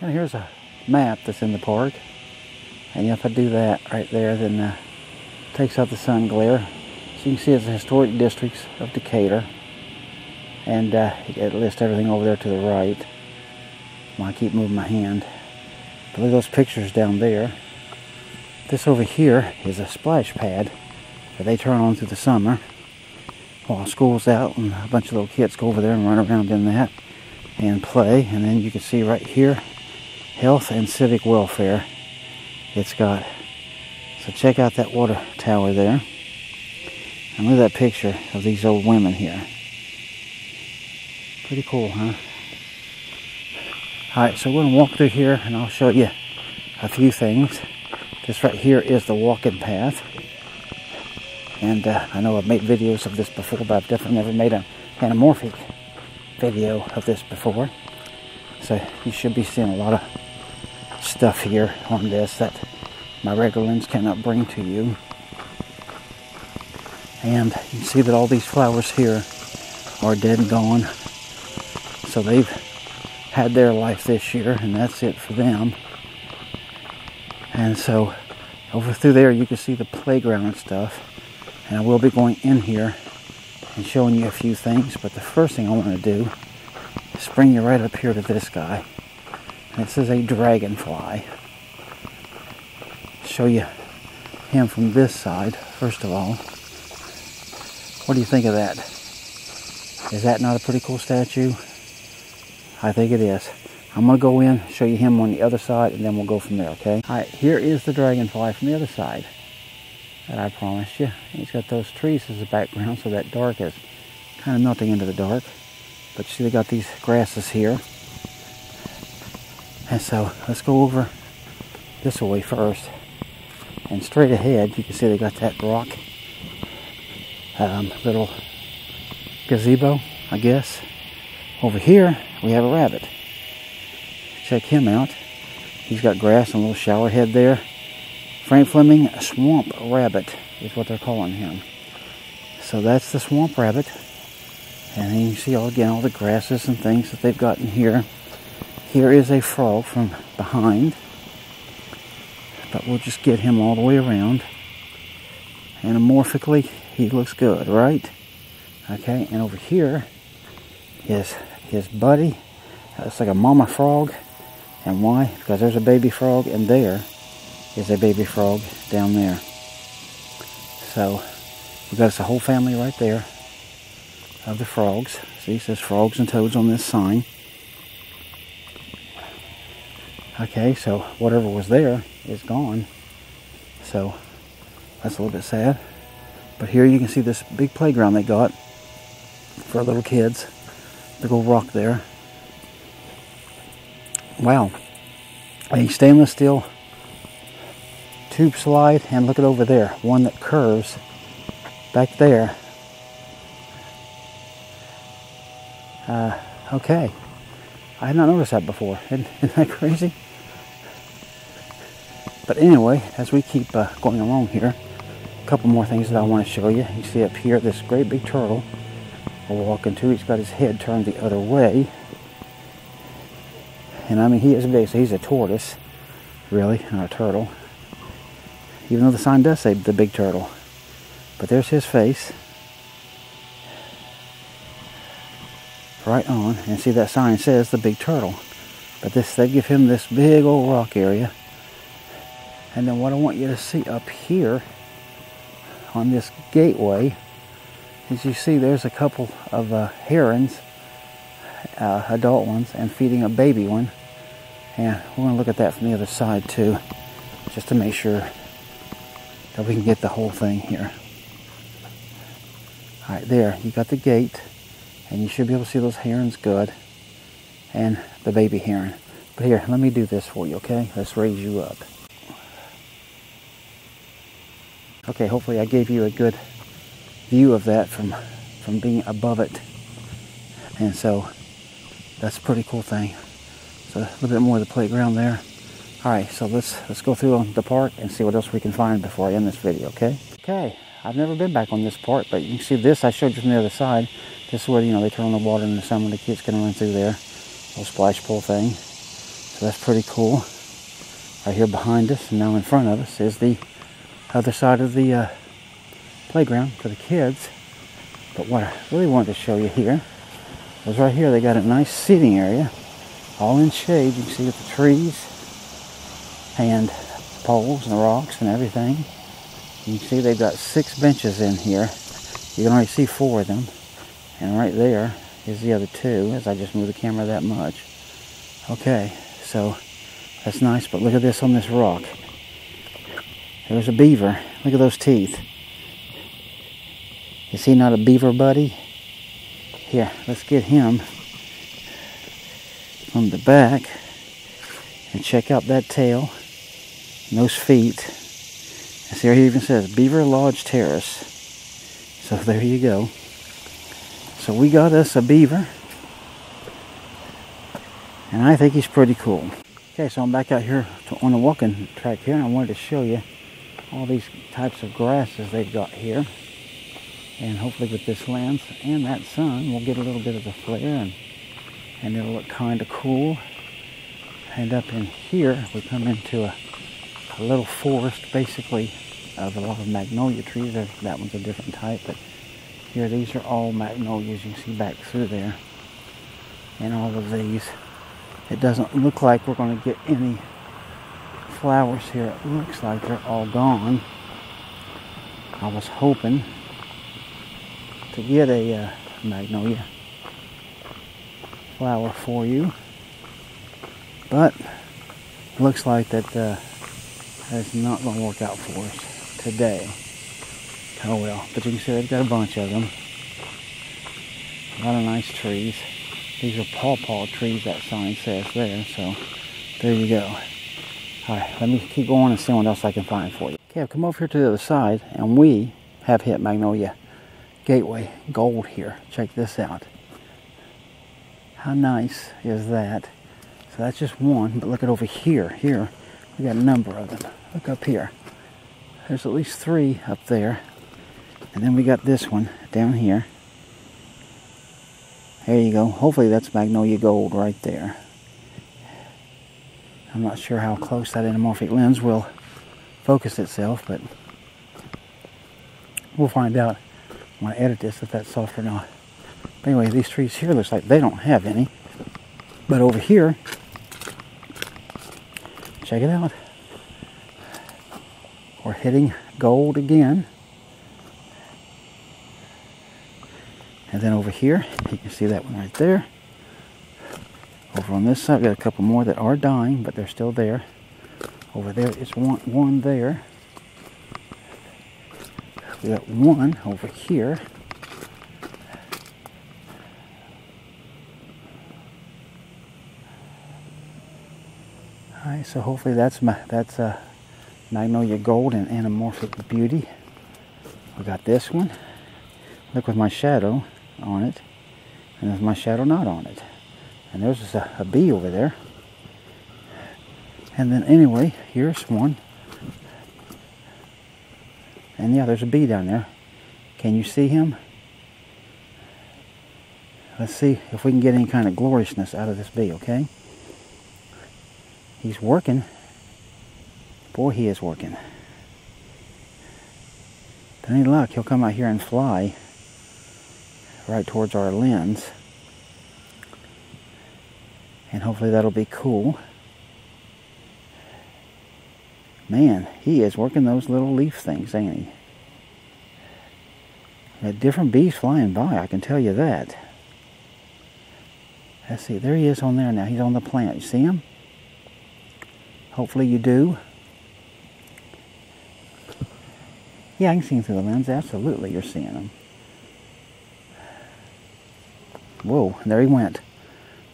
And here's a map that's in the park. And if I do that right there, then it takes out the sun glare. So you can see it's the historic districts of Decatur. And it lists everything over there to the right. I keep moving my hand. But look at those pictures down there. This over here is a splash pad that they turn on through the summer while school's out, and a bunch of little kids go over there and run around in that and play. And then you can see right here, health and civic welfare it's got. So check out that water tower there. And look at that picture of these old women here. Pretty cool, huh? Alright, so we're going to walk through here and I'll show you a few things. This right here is the walking path. And I know I've made videos of this before, but I've definitely never made an anamorphic video of this before. So you should be seeing a lot of stuff here on this that my regular lens cannot bring to you. And you can see that all these flowers here are dead and gone. So they've had their life this year, and that's it for them. And so over through there you can see the playground and stuff. And I will be going in here and showing you a few things. But the first thing I want to do is bring you right up here to this guy. And this is a dragonfly. Show you him from this side, first of all. What do you think of that? Is that not a pretty cool statue? I think it is. I'm going to go in, show you him on the other side, and then we'll go from there, okay? Alright, here is the dragonfly from the other side that I promised you. He's got those trees as a background, so that dark is kind of melting into the dark. But you see they got these grasses here. And so let's go over this way first. And straight ahead, you can see they got that rock little gazebo, I guess. Over here, we have a rabbit. Check him out. He's got grass and a little shower head there. Frank Fleming, a swamp rabbit is what they're calling him. So that's the swamp rabbit. And then you can see all the grasses and things that they've got in here. Here is a frog from behind. But we'll just get him all the way around. Anamorphically, he looks good, right? Okay, and over here is his buddy. It's like a mama frog. And why? Because there's a baby frog, and there is a baby frog down there. So we've got us a whole family right there of the frogs. See, it says frogs and toads on this sign. Okay, so whatever was there is gone. So that's a little bit sad. But here you can see this big playground they got for little kids. Big old rock there. Wow. A stainless steel tube slide, and look at over there, one that curves back there. Okay, I had not noticed that before. Isn't that crazy? But anyway, as we keep going along here, a couple more things that I want to show you. You see up here this great big turtle we're walking to. He's got his head turned the other way. And I mean, he is big, so he's a tortoise, really, not a turtle. Even though the sign does say the big turtle. But there's his face. Right on. And see, that sign says the big turtle. But they give him this big old rock area. And then what I want you to see up here on this gateway is you see there's a couple of herons, adult ones, and feeding a baby one. And we're going to look at that from the other side too, just to make sure that we can get the whole thing here. Alright, there, you got the gate, and you should be able to see those herons good, and the baby heron. But here, let me do this for you, okay? Let's raise you up. Okay, hopefully I gave you a good view of that from being above it. And so, that's a pretty cool thing. So, a little bit more of the playground there. Alright, so let's go through the park and see what else we can find before I end this video, okay? Okay, I've never been back on this part, but you can see this I showed you from the other side. This is where, they turn on the water in the summer, the kids can run through there. Little splash pool thing. So that's pretty cool. Right here behind us, and now in front of us, is the other side of the playground for the kids. But what I really wanted to show you here was right here. They got a nice seating area, all in shade. You can see with the trees and poles and the rocks and everything. You can see they've got 6 benches in here. You can already see 4 of them. And right there is the other 2, as I just moved the camera that much. Okay, so that's nice, but look at this on this rock. There's a beaver. Look at those teeth. Is he not a beaver buddy? Here, let's get him from the back and check out that tail and those feet. And see, here even says Beaver Lodge Terrace. So there you go. So we got us a beaver, and I think he's pretty cool. Okay, so I'm back out here on the walking track here, and I wanted to show you all these types of grasses they've got here. And hopefully with this lens and that sun, we'll get a little bit of a flare, and it'll look kind of cool. And up in here, we come into a little forest, basically, of a lot of magnolia trees. That one's a different type, but here these are all magnolias. You can see back through there. And all of these. It doesn't look like we're going to get any flowers here. It looks like they're all gone. I was hoping to get a magnolia flower for you, but looks like that's not going to work out for us today. Oh well, but you can see they've got a bunch of them. A lot of nice trees. These are pawpaw trees, that sign says there, so there you go. Alright, let me keep going and see what else I can find for you. Okay, I've come over here to the other side, and we have hit Magnolia Gateway Gold here. Check this out. How nice is that? So that's just one, but look at over here. Here, we got a number of them. Look up here. There's at least 3 up there. And then we got this one down here. There you go. Hopefully that's Magnolia Gold right there. I'm not sure how close that anamorphic lens will focus itself, but we'll find out when I edit this if that's soft or not. But anyway, these trees here looks like they don't have any. But over here, check it out. We're hitting gold again. And then over here, you can see that one right there. Over on this side, we got a couple more that are dying, but they're still there. Over there is one there. We got one over here. Alright, so hopefully that's Magnolia Gold and Anamorphic Beauty. We got this one. Look with my shadow on it, and there's my shadow not on it. And there's a bee over there. And then anyway, here's one. And yeah, there's a bee down there. Can you see him? Let's see if we can get any kind of gloriousness out of this bee, okay? He's working. Boy, he is working. But any luck, he'll come out here and fly right towards our lens. And hopefully that'll be cool. Man, he is working those little leaf things, ain't he? Got different bees flying by, I can tell you that. Let's see, there he is on there now. He's on the plant. You see him? Hopefully you do. Yeah, I can see him through the lens. Absolutely, you're seeing him. Whoa, there he went.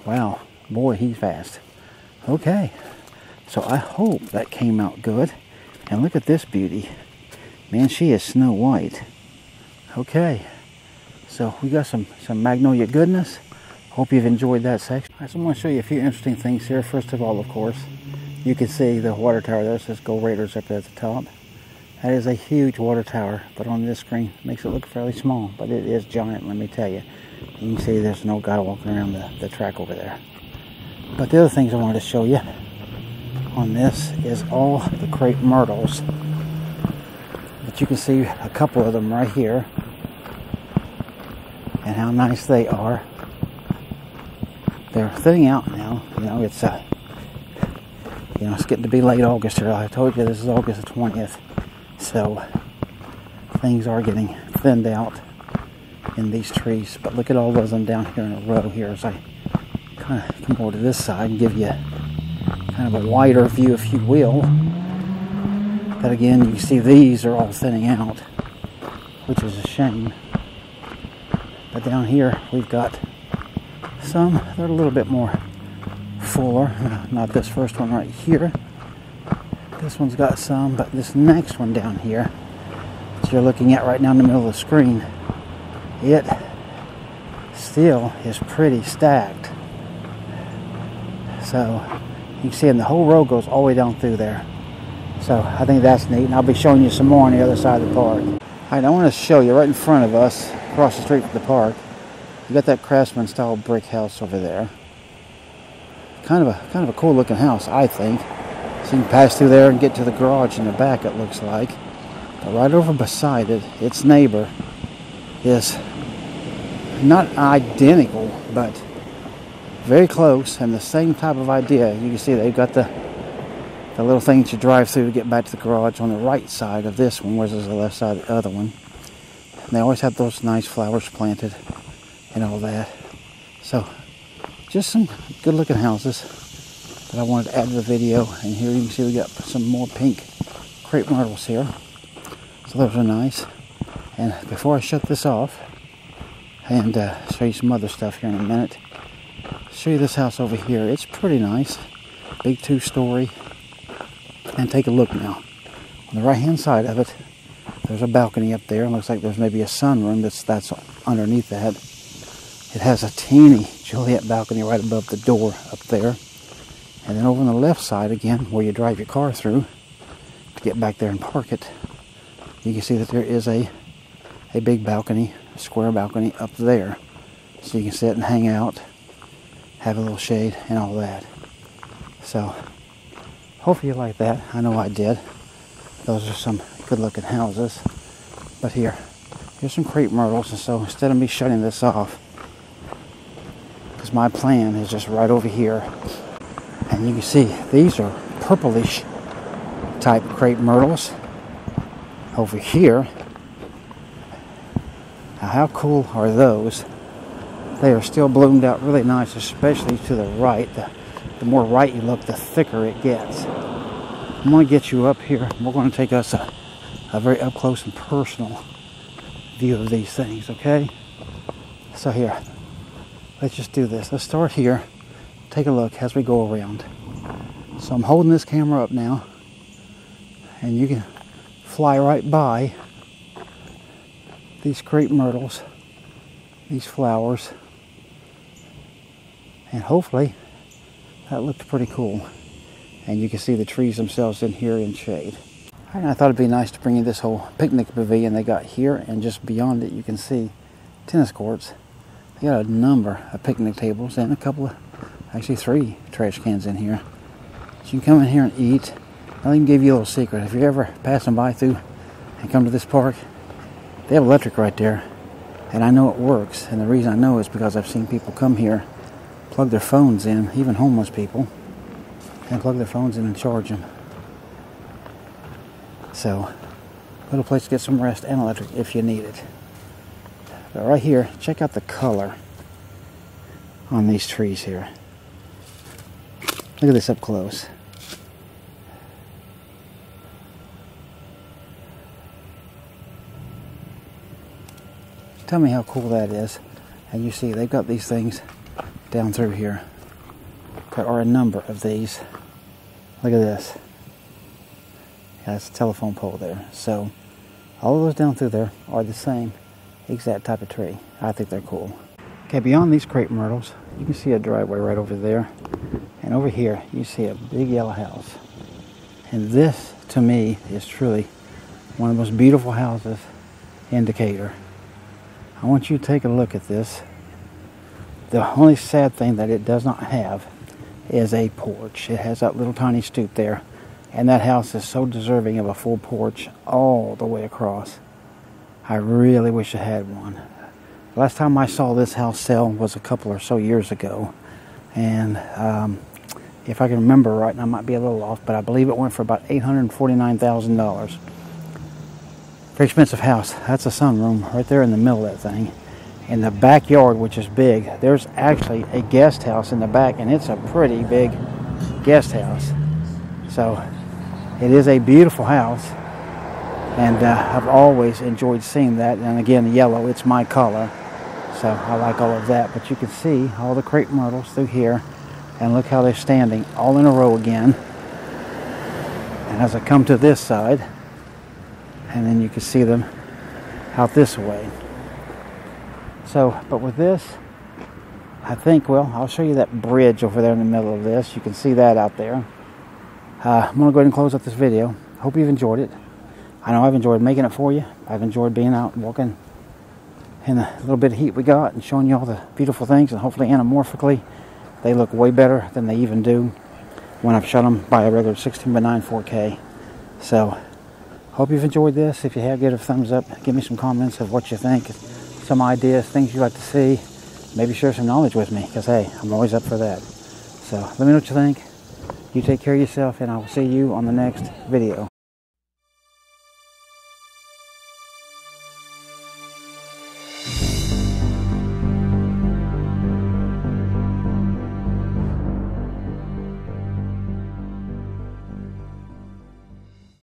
Wow, boy, he's fast. Okay, so I hope that came out good. And look at this beauty. Man, she is snow white. Okay, so we got some magnolia goodness. Hope you've enjoyed that section. I just want to show you a few interesting things here. First of all, of course, you can see the water tower there. It says Go Raiders up there at the top. That is a huge water tower, but on this screen it makes it look fairly small, but it is giant, let me tell you. You can see there's no guy walking around the track over there. But the other things I wanted to show you on this is all the crepe myrtles. But you can see a couple of them right here, and how nice they are. They're thinning out now. It's it's getting to be late August here. I told you this is August the 20th, so things are getting thinned out in these trees. But look at all those down here in a row here as I kind of come over to this side and give you kind of a wider view, if you will. But again, you can see these are all thinning out, which is a shame. But down here we've got some that are a little bit more fuller. Not this first one right here. This one's got some, but this next one down here that you're looking at right now in the middle of the screen, it still is pretty stacked. So you can see the whole row goes all the way down through there. So I think that's neat, and I'll be showing you some more on the other side of the park. Alright, I want to show you right in front of us, across the street from the park, you got that Craftsman style brick house over there. Kind of a cool looking house, I think. So you can pass through there and get to the garage in the back, it looks like. But right over beside it, its neighbor is not identical, but very close, and the same type of idea. You can see they've got the little thing that you drive through to get back to the garage on the right side of this one, whereas there's the left side of the other one. And they always have those nice flowers planted and all that. So just some good looking houses that I wanted to add to the video. And here you can see we got some more pink crepe myrtles here. So those are nice. And before I shut this off and show you some other stuff here in a minute, show you this house over here. It's pretty nice. Big 2-story. And take a look now. On the right hand side of it, there's a balcony up there. It looks like there's maybe a sunroom that's underneath that. It has a teeny Juliet balcony right above the door up there. And then over on the left side again, where you drive your car through to get back there and park it, you can see that there is a big balcony, a square balcony up there. So you can sit and hang out, have a little shade and all that. So hopefully you like that. I know I did. Those are some good looking houses. But here's some crepe myrtles. And so instead of me shutting this off, because my plan is just right over here, and you can see these are purplish type crepe myrtles over here. Now how cool are those? They are still bloomed out really nice, especially to the right. The more right you look, the thicker it gets. I'm going to get you up here. We're going to take us a very up close and personal view of these things, okay? So here, let's just do this. Let's start here. Take a look as we go around. So I'm holding this camera up now, and you can fly right by these crepe myrtles, these flowers, and hopefully that looked pretty cool. And you can see the trees themselves in here in shade. And I thought it'd be nice to bring you this whole picnic pavilion they got here, and just beyond it you can see tennis courts. They got a number of picnic tables and a couple of, actually 3 trash cans in here. So you can come in here and eat. I'll even give you a little secret. If you're ever passing by through and come to this park, they have electric right there. And I know it works. And the reason I know is because I've seen people come here, plug their phones in, even homeless people, and plug their phones in and charge them. So, little place to get some rest and electric if you need it. But right here, check out the color on these trees here. Look at this up close. Tell me how cool that is. And you see they've got these things down through here. There are a number of these. Look at this. Yeah, that's a telephone pole there. So all of those down through there are the same exact type of tree. I think they're cool. Okay, beyond these crepe myrtles, you can see a driveway right over there. And over here, you see a big yellow house. And this, to me, is truly one of the most beautiful houses in Decatur. I want you to take a look at this. The only sad thing that it does not have is a porch. It has that little tiny stoop there. And that house is so deserving of a full porch all the way across. I really wish I had one. Last time I saw this house sell was a couple or so years ago. And if I can remember right, and I might be a little off, but I believe it went for about $849,000. Very expensive house. That's a sunroom right there in the middle of that thing. In the backyard, which is big, there's actually a guest house in the back, and it's a pretty big guest house. So it is a beautiful house, and I've always enjoyed seeing that. And again, yellow, it's my color, so I like all of that. But you can see all the crepe myrtles through here, and look how they're standing all in a row again. And as I come to this side, and then you can see them out this way. So, but with this, I think, well, I'll show you that bridge over there in the middle of this. You can see that out there. I'm going to go ahead and close up this video. Hope you've enjoyed it. I know I've enjoyed making it for you. I've enjoyed being out and walking in the little bit of heat we got and showing you all the beautiful things. And hopefully anamorphically, they look way better than they even do when I've shot them by a regular 16:9 4K. So, hope you've enjoyed this. If you have, give it a thumbs up. Give me some comments of what you think. Some ideas, things you'd like to see. Maybe share some knowledge with me, because hey, I'm always up for that. So, let me know what you think. You take care of yourself, and I will see you on the next video.